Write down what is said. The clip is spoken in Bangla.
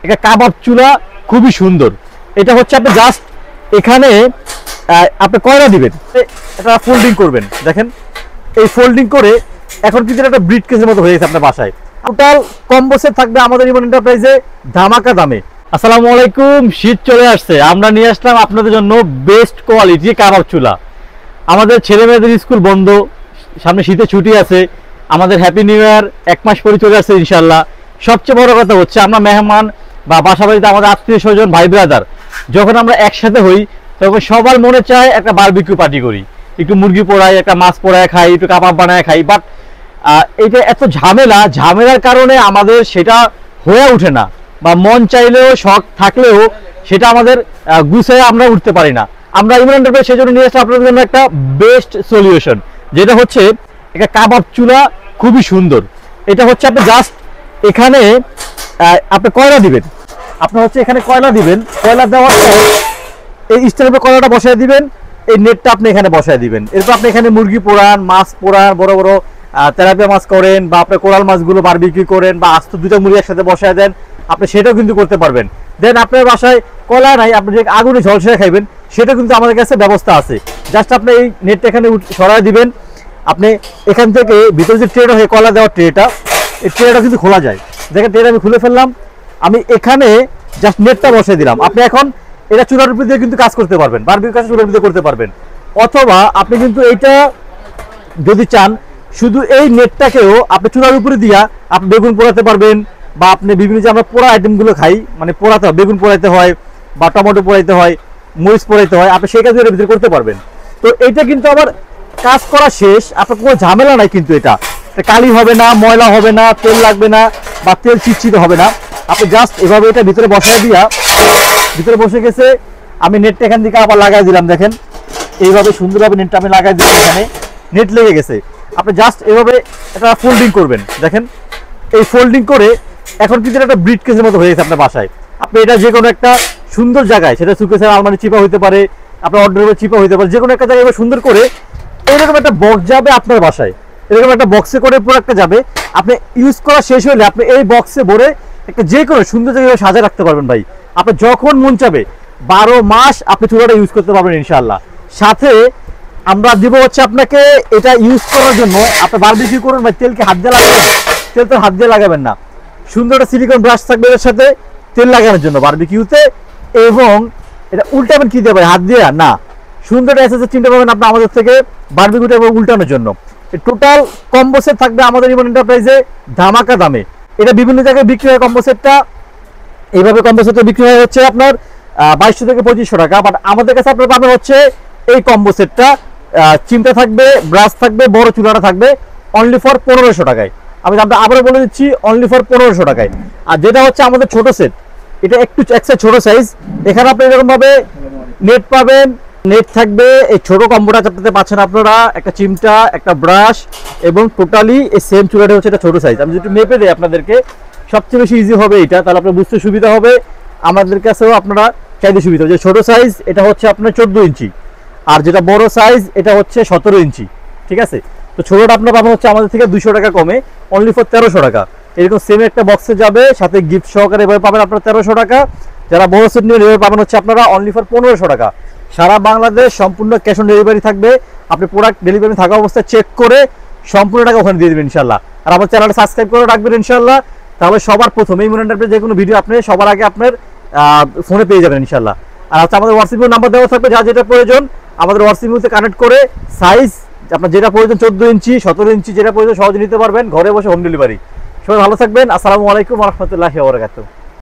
একটা কাবাব চুলা, খুবই সুন্দর। এটা হচ্ছে আপনি জাস্ট এখানে আপনি কয়লা দিবেন, এটা ফোল্ডিং করবেন। দেখেন এই ফোল্ডিং করে এখন কিন্তু একটা ব্রিড কেসের মতো হয়ে গেছে আপনার বাসায়। টোটাল কম্বো সেট থাকবে আমাদের ইমন এন্টারপ্রাইজে ধামাকা দামে। আসসালামু আলাইকুম, শীত চলে আসছে, আমরা নিয়ে আসলাম আপনাদের জন্য বেস্ট কোয়ালিটি কাবাব চুলা। আমাদের ছেলে মেয়েদের স্কুল বন্ধ, সামনে শীতে ছুটি আছে, আমাদের হ্যাপি নিউ ইয়ার 1 মাস পরে চলে আসছে ইনশাল্লাহ। সবচেয়ে বড় কথা হচ্ছে আমরা মেহমান বা বাসা বাড়িতে আমাদের আত্মীয় স্বজন ভাই ব্রাদার যখন আমরা একসাথে হই তখন সবার মনে চায় একটা বারবিকিউ পার্টি করি, একটু মুরগি পোড়াই, একটা মাছ পোড়ায় খাই, একটু কাবাব বানায় খাই। বাট এটা এত ঝামেলার কারণে আমাদের সেটা হয়ে ওঠে না, বা মন চাইলেও শখ থাকলেও সেটা আমাদের গুছিয়ে আমরা উঠতে পারি না। আমরা ইমন এন্টারপ্রাইজ সেই জন্য নিয়ে আসছি আপনাদের জন্য একটা বেস্ট সলিউশন, যেটা হচ্ছে একটা কাবাব চুলা, খুবই সুন্দর। এটা হচ্ছে আপনি জাস্ট এখানে আপনি কয়লা দিবেন, আপনার হচ্ছে এখানে কয়লা দিবেন, কয়লা দেওয়ার পর এই স্ট্যান্ডে কয়লাটা বসায় দিবেন, এই নেটটা আপনি এখানে বসায় দিবেন। এরপর আপনি এখানে মুরগি পোড়ান, মাছ পোড়ান, বড় বড় তেলাপিয়া মাছ করেন, বা আপনি কোরাল মাছগুলো বারবিকিউ করেন, বা আস্ত দুটো মুরগি একসাথে বসায় দেন, আপনি সেটাও কিন্তু করতে পারবেন। দেন আপনার বাসায় কয়লা নাই, আপনি যে আগুনে ঝলসে খাইবেন সেটা কিন্তু আমাদের কাছে ব্যবস্থা আছে। জাস্ট আপনি এই নেটটা এখানে সরায় দিবেন, আপনি এখান থেকে ভিতরে যে ট্রেটা হয়ে কয়লা দেওয়ার ট্রেটা, এই ট্রেটা কিন্তু খোলা যায়। দেখেন ট্রেটা আমি খুলে ফেললাম, আমি এখানে জাস্ট নেটটা বসিয়ে দিলাম। আপনি এখন এটা চুলার উপর দিয়ে কিন্তু কাজ করতে পারবেন, বারবিকিউ কাজ চুলার উপর দিয়ে করতে পারবেন। অথবা আপনি কিন্তু এইটা যদি চান শুধু এই নেটটাকেও আপনি চুলার উপরে দিয়া আপনি বেগুন পোড়াতে পারবেন, বা আপনি বিভিন্ন যে আমরা পোড়া আইটেমগুলো খাই, মানে পোড়াতে হয়, বেগুন পোড়াইতে হয় বা টমেটো পোড়াইতে হয়, মরিচ পোড়াইতে হয়, আপনি সেই কাজ এর ভিতরে করতে পারবেন। তো এইটা কিন্তু আবার কাজ করা শেষ, আপনার কোনো ঝামেলা নাই, কিন্তু এটা কালি হবে না, ময়লা হবে না, তেল লাগবে না, বা তেল চিটচিটে হবে না। আপনি জাস্ট এভাবে এটা ভিতরে বসায় দিয়া, ভিতরে বসে গেছে, আমি নেটটা এখান থেকে আবার লাগাই দিলাম। দেখেন এইভাবে সুন্দরভাবে নেটটা আমি লাগাই দিলাম, এখানে নেট লেগে গেছে। আপনি জাস্ট এভাবে এটা ফোল্ডিং করবেন। দেখেন এই ফোল্ডিং করে এখন কিন্তু একটা ব্রিড কেসের মতো হয়ে গেছে আপনার বাসায়। আপনি এটা যে কোনো একটা সুন্দর জায়গায়, সেটা সুকেসের আলমারি চিপা হইতে পারে, আপনার অর্ডারের চিপা হইতে পারে, যে কোনো একটা জায়গায় সুন্দর করে এরকম একটা বক্স যাবে আপনার বাসায়, এরকম একটা বক্সে করে প্রোডাক্টটা যাবে। আপনি ইউজ করা শেষ হলে আপনি এই বক্সে ভরে একটা যে কোনো সুন্দর জায়গায় সাজিয়ে রাখতে পারবেন ভাই। আপনি যখন মন চাবে 12 মাস আপনি চুলাটা ইউজ করতে পারবেন ইনশাআল্লাহ। সাথে আমরা দিব হচ্ছে আপনাকে এটা ইউজ করার জন্য, আপনি বারবিকিউ করুন ভাই, তেলকে হাত দিয়ে লাগাবেন, তেল তো হাত দিয়ে লাগাবেন না, সুন্দর একটা সিলিকন ব্রাশ থাকবে এর সাথে তেল লাগানোর জন্য বারবিকিউতে। এবং এটা উল্টাবেন কি দিয়ে ভাই, হাত দিয়ে না, সুন্দর একটা চিন্তা করবেন আপনি আমাদের থেকে বারবিকিউটা উল্টানোর জন্য। টোটাল কম্বো সেট থাকবে আমাদের ইমন এন্টারপ্রাইজে ধামাকা দামে। এটা বিভিন্ন জায়গায় বিক্রি হয় কম্বো সেটটা, এইভাবে কম্বো সেটটা বিক্রি হয় হচ্ছে আপনার 2200 থেকে 2500 টাকা। বাট আমাদের কাছে আপনারা পাবেন হচ্ছে এই কম্বো সেটটা, চিমটা থাকবে, ব্রাশ থাকবে, বড় চুলাটা থাকবে, অনলি ফর 1500 টাকায়। আমি দামটা আবারও বলে দিচ্ছি, অনলি ফর 1500 টাকায়। আর যেটা হচ্ছে আমাদের ছোট সেট, এটা একটু একসাথে ছোট সাইজ, এখানে আপনি এরকম ভাবে নেট পাবেন, নেট থাকবে, এই ছোট কম্বোটা চাপতে পাচ্ছেন আপনারা, একটা চিমটা, একটা ব্রাশ, এবং টোটালি এই সেম চুলাটা হচ্ছে এটা ছোট সাইজ। আমি যদি মেপে দিই আপনাদেরকে, সবচেয়ে বেশি ইজি হবে এটা, তাহলে আপনার বুঝতে সুবিধা হবে, আমাদের কাছেও আপনারা চাইতে সুবিধা হবে। যে ছোট সাইজ এটা হচ্ছে আপনার 14 ইঞ্চি, আর যেটা বড় সাইজ এটা হচ্ছে 17 ইঞ্চি, ঠিক আছে। তো ছোটটা আপনার পাবেন হচ্ছে আমাদের থেকে 200 টাকা কমে, অনলি ফর 1300 টাকা। এরকম সেম একটা বক্সে যাবে, সাথে গিফট সহকারে এভাবে পাবেন আপনারা 1300 টাকা। যারা বড় সেট নিয়ে এভাবে পাবেন হচ্ছে আপনারা অনলি ফর 1500 টাকা। সারা বাংলাদেশ সম্পূর্ণ ক্যাশ অন ডেলিভারি থাকবে, আপনি প্রোডাক্ট ডেলিভারি থাকা অবস্থায় চেক করে সম্পূর্ণ টাকা ওখানে দিয়ে দেবেন ইনশাল্লাহ। আর আমার চ্যানেলটা সাবস্ক্রাইব করে রাখবেন ইনশাল্লাহ, তাহলে সবার প্রথমে ইমন এন্টারপ্রাইজ যে কোনো ভিডিও আপনি সবার আগে আপনার ফোনে পেয়ে যাবেন ইনশাল্লাহ। আর হচ্ছে আমাদের হোয়াটসঅ্যাপ নাম্বার দেওয়া থাকবে, যা যেটা প্রয়োজন আমাদের হোয়াটসঅ্যাপে কানেক্ট করে সাইজ আপনার যেটা প্রয়োজন 14 ইঞ্চি, 17 ইঞ্চি, যেটা প্রয়োজন সহজে নিতে পারবেন, ঘরে বসে হোম ডেলিভারি। সবাই ভালো থাকবেন। আসসালামু আলাইকুম ওয়া রাহমাতুল্লাহি ওয়া বারাকাতুহু।